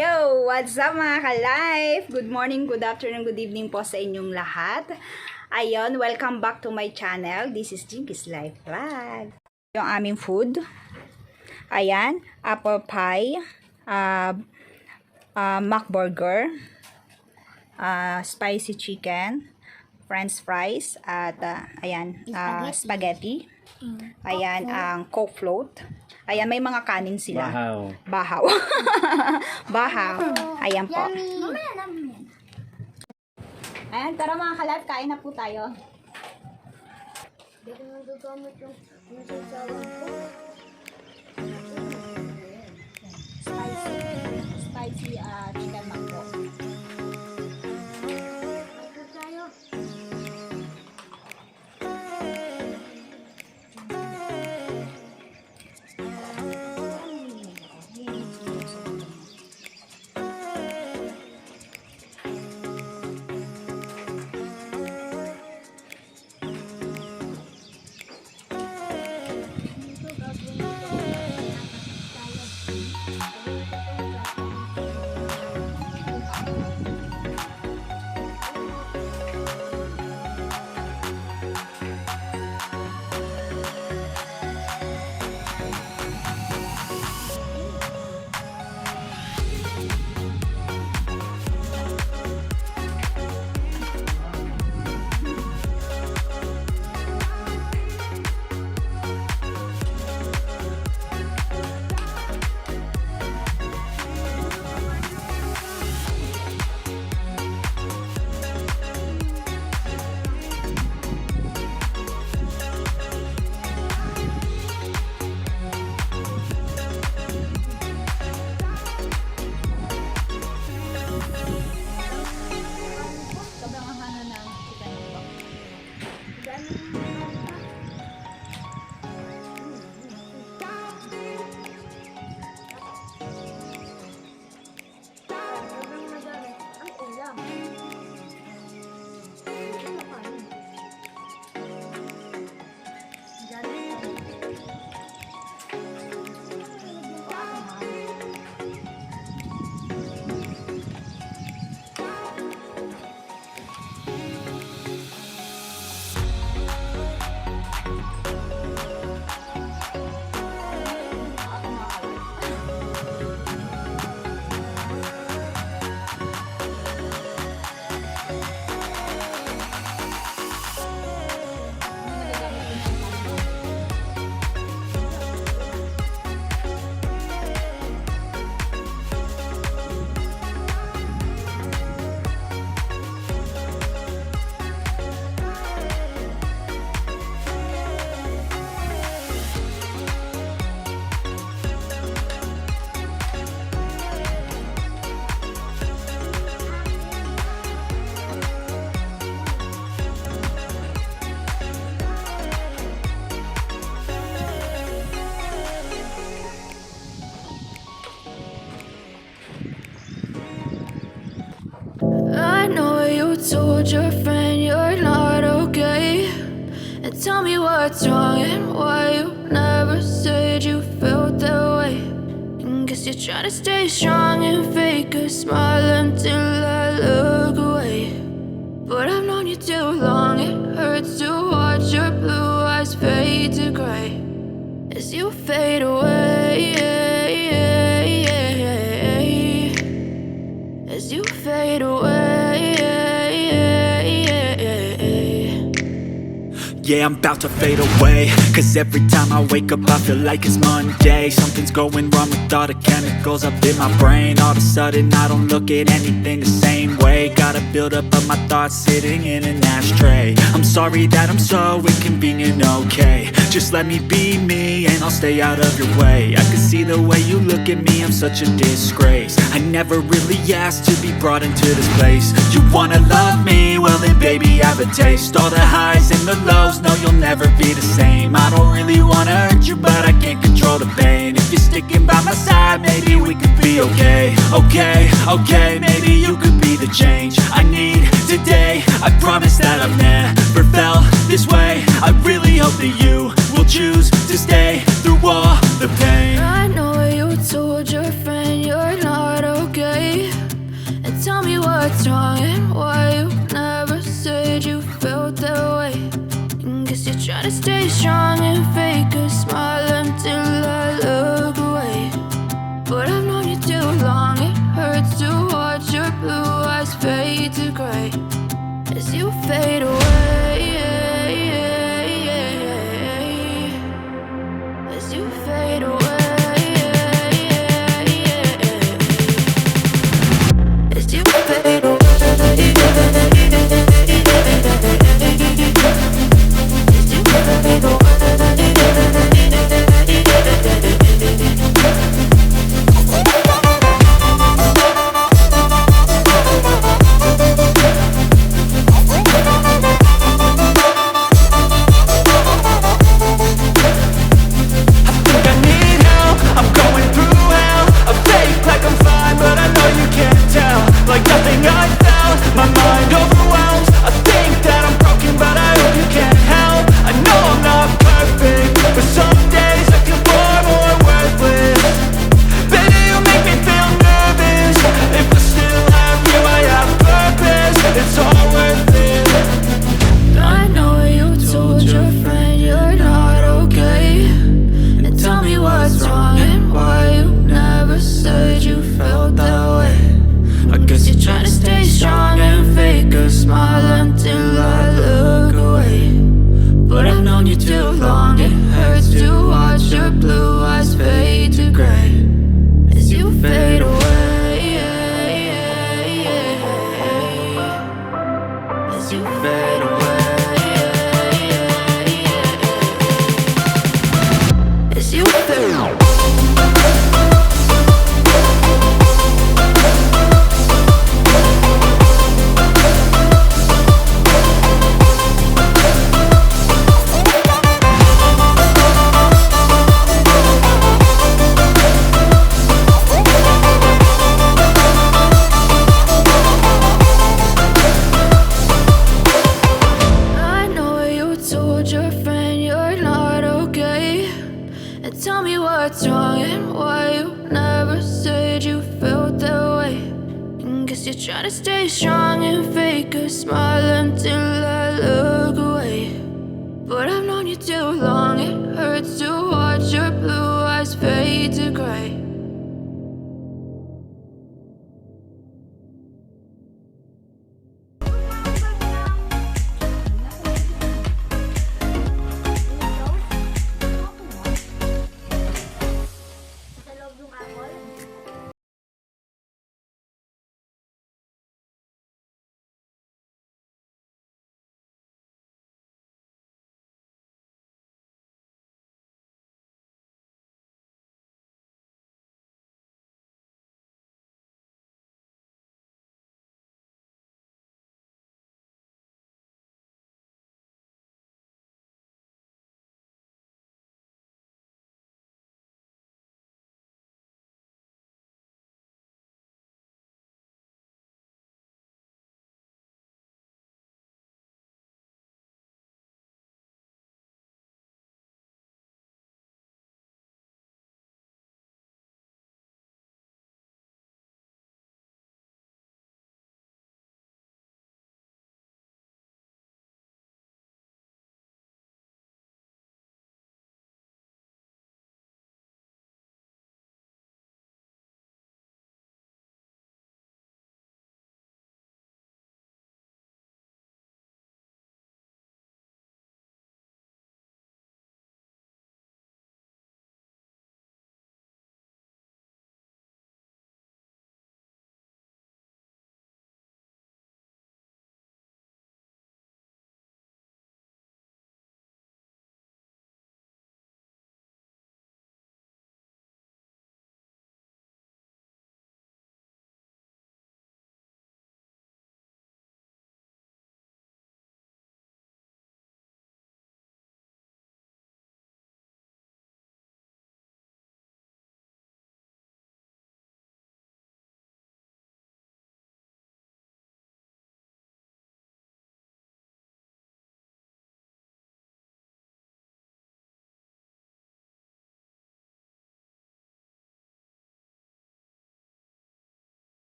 Yo! What's up mga ka-life? Good morning, good afternoon, good evening po sa inyong lahat. Ayun, welcome back to my channel. This is Jinky'S Life Vlog. Yung aming food. Ayan, apple pie, burger, spicy chicken, french fries, at ayan, spaghetti. Ayan, ang Coke float. Ayan, may mga kanin sila. Bahaw. Bahaw. Ayan po. Ayan, tara mga kalat, kain na po tayo. Spicy chicken mango. I know you told your friend you're not okay, and tell me what's wrong and why you never said you felt that way. And guess you're trying to stay strong and fake a smile until I look away. But I've known you too long, it hurts to watch your blue eyes fade to gray as you fade away. As you fade away. Yeah, I'm about to fade away, cause every time I wake up I feel like it's Monday. Something's going wrong with all the chemicals up in my brain. All of a sudden I don't look at anything the same way. Gotta build up of my thoughts sitting in an ashtray. I'm sorry that I'm so inconvenient, okay. Just let me be me and I'll stay out of your way. I can see the way you look at me, I'm such a disgrace. I never really asked to be brought into this place. You wanna love me? Well then baby have a taste. All the highs and the lows, no you'll never be the same. I don't really wanna hurt you but I can't control the pain. If you're sticking by my side, maybe we could be okay. Okay, maybe you could be the change I need today. I promise that I've never felt this way. I really hope that you will choose to stay through all the pain. I know you told your friend you're not okay, what's wrong and why you never said you felt that way. And guess you're trying to stay strong and fake a smile until I look away. But I've known you too long, it hurts to watch your blue eyes fade to gray as you fade away. As you fade away. As you fade away. As you fade away. Like nothing I found, my mind overwhelms. I think that I'm broken, but I hope you can help. I know I'm not perfect, but some days I feel far more worthless. Baby, you make me feel nervous. If I still have you, I have purpose. It's all worth it. I know you told your friend you're not okay. And tell me what's wrong and why you never said you felt that way. I guess you're trying to stay strong and fake a smile until I look away. But I've known you too long, it hurts to watch your blue eyes fade to gray as you fade away. As you fade away. As you fade away. Tell me what's wrong and why you never said you felt that way. And guess you're trying to stay strong and fake a smile until I look away. But I've known you too long, it hurts to watch your blue eyes fade to gray.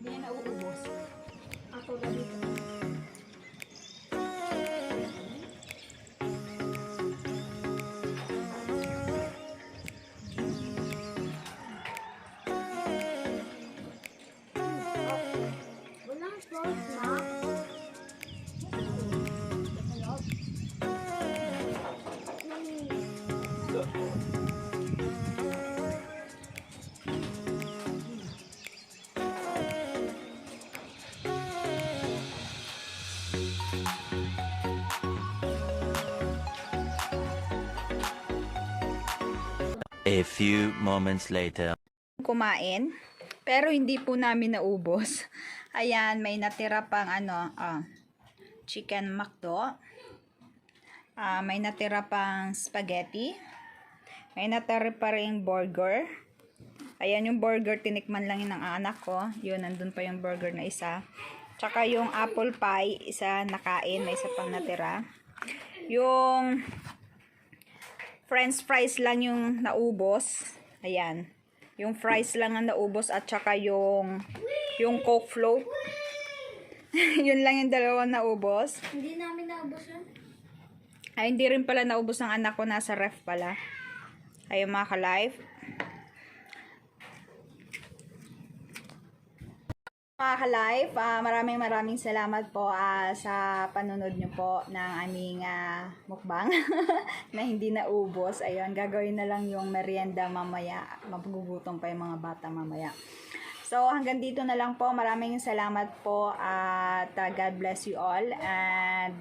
Hindi na nauubos. Ako na dito. Walang sauce na. A few moments later. Kumain, pero hindi po namin naubos. Ayan, may natira pang chicken Macdo. May natira pang spaghetti. May natira pa rin burger. Ayan yung burger, tinikman lang yun ng anak ko. Yun, nandun pa yung burger na isa. Tsaka yung apple pie, isa nakain, may isa pang natira. Yung French fries lang yung naubos. Ayan. Yung fries lang ang naubos at saka yung Coke float. Yun lang yung dalawang naubos. Hindi namin naubos yun. Ay, hindi rin pala naubos ng anak ko. Nasa ref pala. Ayun mga ka-life. Mga ka-life, maraming salamat po sa panunod nyo po ng aming mukbang na hindi naubos. Ayun, gagawin na lang yung merienda mamaya. Magugutom pa yung mga bata mamaya. So, hanggang dito na lang po. Maraming salamat po at God bless you all and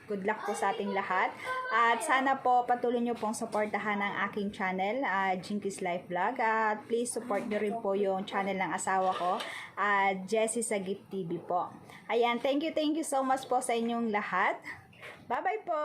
good luck po sa ating lahat. At sana po patuloy nyo pong supportahan ang aking channel, Jinky'S Life Vlog. At please support nyo rin po yung channel ng asawa ko, Jessie sa Gift TV po. Ayan, thank you so much po sa inyong lahat. Bye-bye po!